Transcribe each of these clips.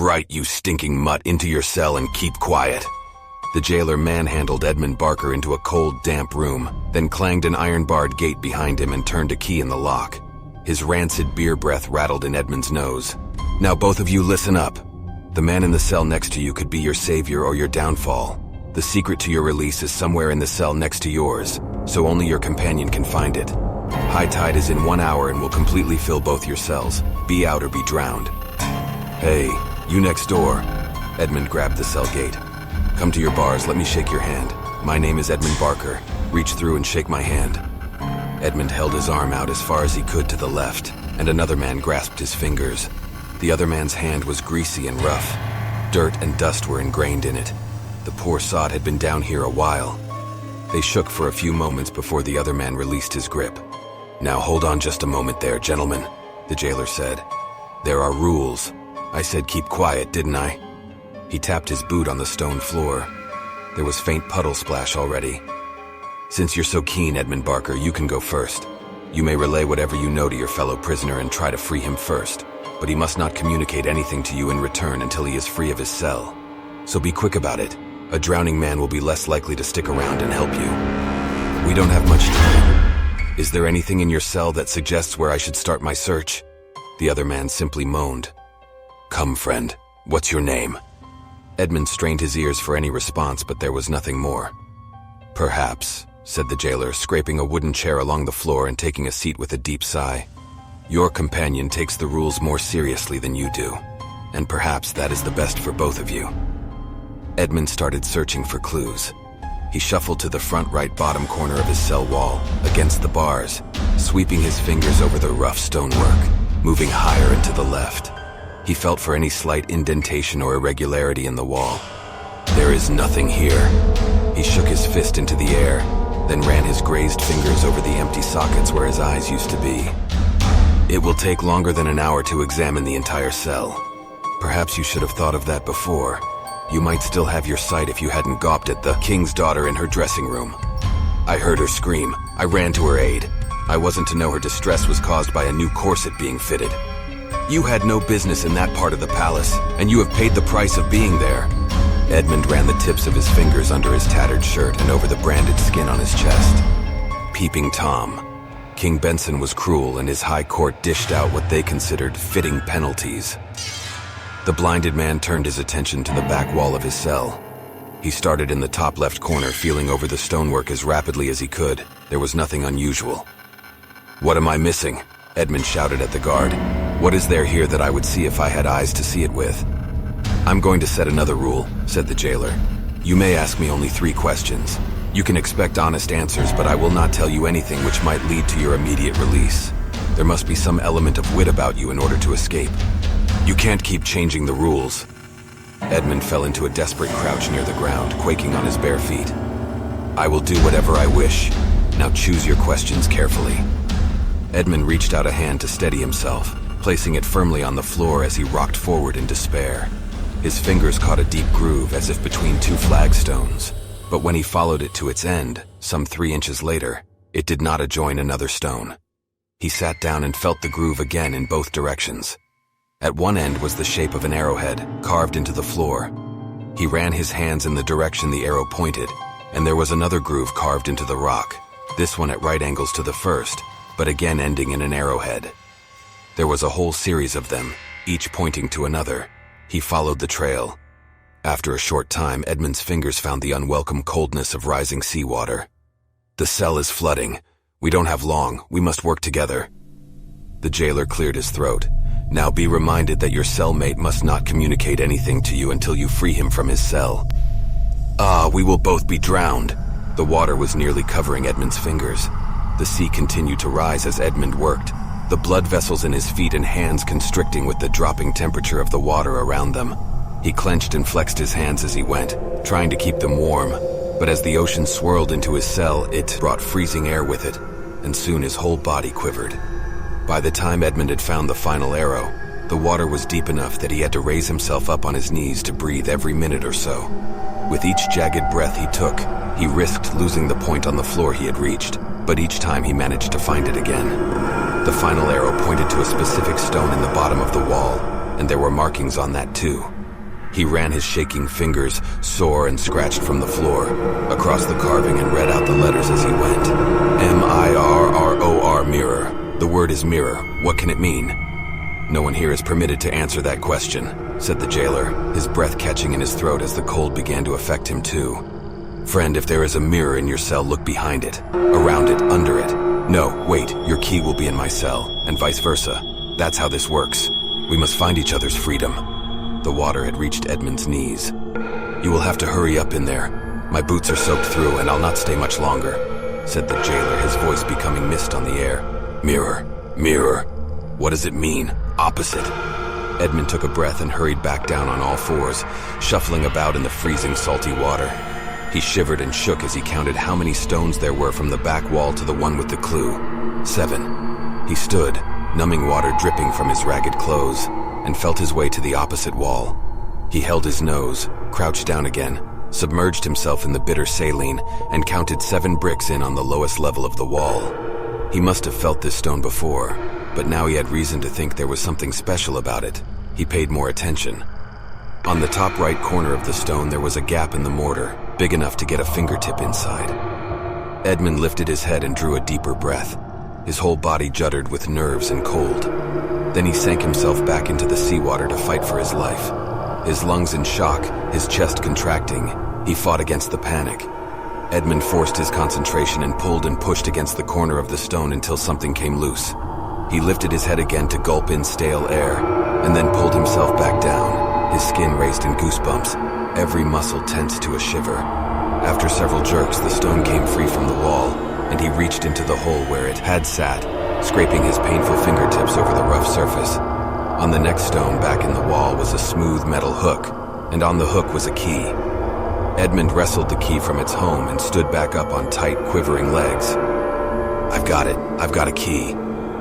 Right, you stinking mutt, into your cell and keep quiet. The jailer manhandled Edmund Barker into a cold, damp room, then clanged an iron-barred gate behind him and turned a key in the lock. His rancid beer breath rattled in Edmund's nose. Now both of you listen up. The man in the cell next to you could be your savior or your downfall. The secret to your release is somewhere in the cell next to yours, so only your companion can find it. High tide is in 1 hour and will completely fill both your cells. Be out or be drowned. Hey, you next door. Edmund grabbed the cell gate. Come to your bars, let me shake your hand. My name is Edmund Barker. Reach through and shake my hand. Edmund held his arm out as far as he could to the left, and another man grasped his fingers. The other man's hand was greasy and rough. Dirt and dust were ingrained in it. The poor sod had been down here a while. They shook for a few moments before the other man released his grip. Now hold on just a moment there, gentlemen, the jailer said. There are rules. I said keep quiet, didn't I? He tapped his boot on the stone floor. There was faint puddle splash already. Since you're so keen, Edmund Barker, you can go first. You may relay whatever you know to your fellow prisoner and try to free him first, but he must not communicate anything to you in return until he is free of his cell. So be quick about it. A drowning man will be less likely to stick around and help you. We don't have much time. Is there anything in your cell that suggests where I should start my search? The other man simply moaned. Come, friend. What's your name? Edmund strained his ears for any response, but there was nothing more. Perhaps, said the jailer, scraping a wooden chair along the floor and taking a seat with a deep sigh. Your companion takes the rules more seriously than you do, and perhaps that is the best for both of you. Edmund started searching for clues. He shuffled to the front right bottom corner of his cell wall, against the bars, sweeping his fingers over the rough stonework, moving higher and to the left. He felt for any slight indentation or irregularity in the wall. There is nothing here. He shook his fist into the air, then ran his grazed fingers over the empty sockets where his eyes used to be. It will take longer than an hour to examine the entire cell. Perhaps you should have thought of that before. You might still have your sight if you hadn't gawped at the king's daughter in her dressing room. I heard her scream. I ran to her aid. I wasn't to know her distress was caused by a new corset being fitted. You had no business in that part of the palace, and you have paid the price of being there. Edmund ran the tips of his fingers under his tattered shirt and over the branded skin on his chest. Peeping Tom. King Benson was cruel, and his high court dished out what they considered fitting penalties. The blinded man turned his attention to the back wall of his cell. He started in the top left corner, feeling over the stonework as rapidly as he could. There was nothing unusual. What am I missing? Edmund shouted at the guard. What is there here that I would see if I had eyes to see it with? I'm going to set another rule, said the jailer. You may ask me only 3 questions. You can expect honest answers, but I will not tell you anything which might lead to your immediate release. There must be some element of wit about you in order to escape. You can't keep changing the rules. Edmund fell into a desperate crouch near the ground, quaking on his bare feet. I will do whatever I wish. Now choose your questions carefully. Edmund reached out a hand to steady himself, placing it firmly on the floor as he rocked forward in despair. His fingers caught a deep groove as if between 2 flagstones, but when he followed it to its end, some 3 inches later, it did not adjoin another stone. He sat down and felt the groove again in both directions. At one end was the shape of an arrowhead, carved into the floor. He ran his hands in the direction the arrow pointed, and there was another groove carved into the rock, this one at right angles to the first, but again ending in an arrowhead. There was a whole series of them, each pointing to another. He followed the trail. After a short time, Edmund's fingers found the unwelcome coldness of rising seawater. The cell is flooding. We don't have long. We must work together. The jailer cleared his throat. Now be reminded that your cellmate must not communicate anything to you until you free him from his cell. We will both be drowned. The water was nearly covering Edmund's fingers. The sea continued to rise as Edmund worked, the blood vessels in his feet and hands constricting with the dropping temperature of the water around them. He clenched and flexed his hands as he went, trying to keep them warm, but as the ocean swirled into his cell, it brought freezing air with it, and soon his whole body quivered. By the time Edmund had found the final arrow, the water was deep enough that he had to raise himself up on his knees to breathe every minute or so. With each jagged breath he took, he risked losing the point on the floor he had reached, but each time he managed to find it again. The final arrow pointed to a specific stone in the bottom of the wall, and there were markings on that too. He ran his shaking fingers, sore and scratched from the floor, across the carving and read out the letters as he went. M-I-R-R-O-R, mirror. The word is mirror. What can it mean? No one here is permitted to answer that question, said the jailer, his breath catching in his throat as the cold began to affect him too. Friend, if there is a mirror in your cell, look behind it, around it, under it. No, wait, your key will be in my cell, and vice versa. That's how this works. We must find each other's freedom. The water had reached Edmund's knees. You will have to hurry up in there. My boots are soaked through and I'll not stay much longer, said the jailer, his voice becoming mist on the air. Mirror, mirror. What does it mean? Opposite. Edmund took a breath and hurried back down on all fours, shuffling about in the freezing salty water. He shivered and shook as he counted how many stones there were from the back wall to the one with the clue. 7. He stood, numbing water dripping from his ragged clothes, and felt his way to the opposite wall. He held his nose, crouched down again, submerged himself in the bitter saline, and counted 7 bricks in on the lowest level of the wall. He must have felt this stone before, but now he had reason to think there was something special about it. He paid more attention. On the top right corner of the stone there was a gap in the mortar, big enough to get a fingertip inside. Edmund lifted his head and drew a deeper breath. His whole body juddered with nerves and cold. Then he sank himself back into the seawater to fight for his life. His lungs in shock, his chest contracting, he fought against the panic. Edmund forced his concentration and pulled and pushed against the corner of the stone until something came loose. He lifted his head again to gulp in stale air, and then pulled himself back down, his skin raised in goosebumps, every muscle tense to a shiver. After several jerks, the stone came free from the wall, and he reached into the hole where it had sat, scraping his painful fingertips over the rough surface. On the next stone back in the wall was a smooth metal hook, and on the hook was a key. Edmund wrestled the key from its home and stood back up on tight, quivering legs. I've got it. I've got a key.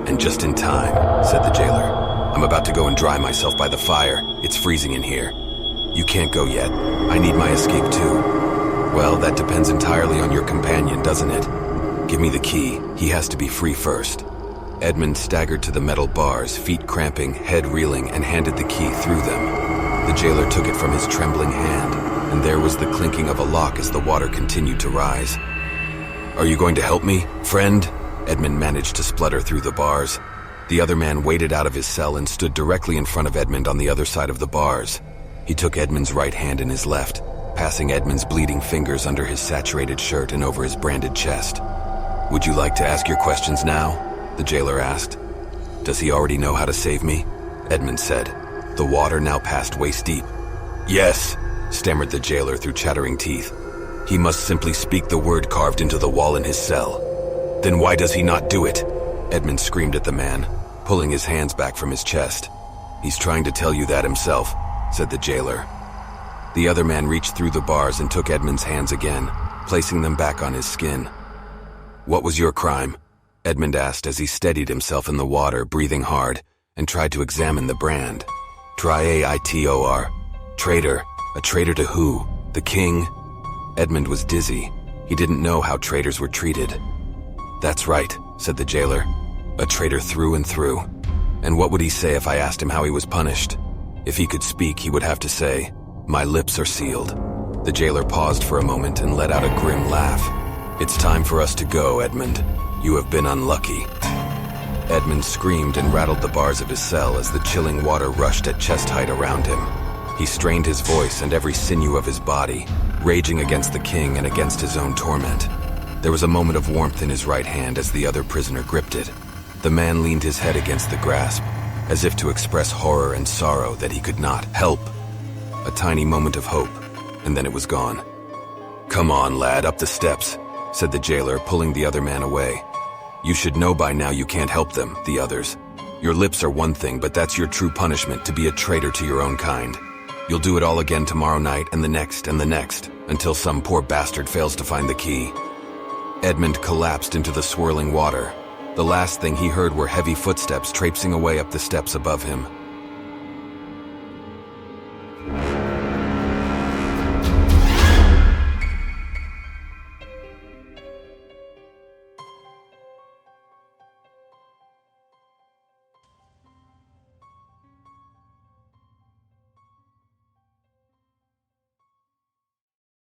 And just in time, said the jailer. I'm about to go and dry myself by the fire. It's freezing in here. You can't go yet. I need my escape too. Well, that depends entirely on your companion, doesn't it? Give me the key. He has to be free first. Edmund staggered to the metal bars, feet cramping, head reeling, and handed the key through them. The jailer took it from his trembling hand, and there was the clinking of a lock as the water continued to rise. Are you going to help me, friend? Edmund managed to splutter through the bars. The other man waded out of his cell and stood directly in front of Edmund on the other side of the bars. He took Edmund's right hand in his left, passing Edmund's bleeding fingers under his saturated shirt and over his branded chest. Would you like to ask your questions now? The jailer asked. Does he already know how to save me? Edmund said, the water now past waist deep. Yes, stammered the jailer through chattering teeth. He must simply speak the word carved into the wall in his cell. Then why does he not do it? Edmund screamed at the man, pulling his hands back from his chest. He's trying to tell you that himself, said the jailer. The other man reached through the bars and took Edmund's hands again, placing them back on his skin. What was your crime? Edmund asked as he steadied himself in the water, breathing hard, and tried to examine the brand. Traitor. Traitor. A traitor to who? The king? Edmund was dizzy. He didn't know how traitors were treated. That's right, said the jailer. A traitor through and through. And what would he say if I asked him how he was punished? If he could speak, he would have to say, my lips are sealed. The jailer paused for a moment and let out a grim laugh. It's time for us to go, Edmund. You have been unlucky. Edmund screamed and rattled the bars of his cell as the chilling water rushed at chest height around him. He strained his voice and every sinew of his body, raging against the king and against his own torment. There was a moment of warmth in his right hand as the other prisoner gripped it. The man leaned his head against the grasp, as if to express horror and sorrow that he could not help. A tiny moment of hope, and then it was gone. Come on, lad, up the steps, said the jailer, pulling the other man away. You should know by now you can't help them, the others. Your lips are one thing, but that's your true punishment, to be a traitor to your own kind. You'll do it all again tomorrow night and the next, until some poor bastard fails to find the key. Edmund collapsed into the swirling water. The last thing he heard were heavy footsteps traipsing away up the steps above him.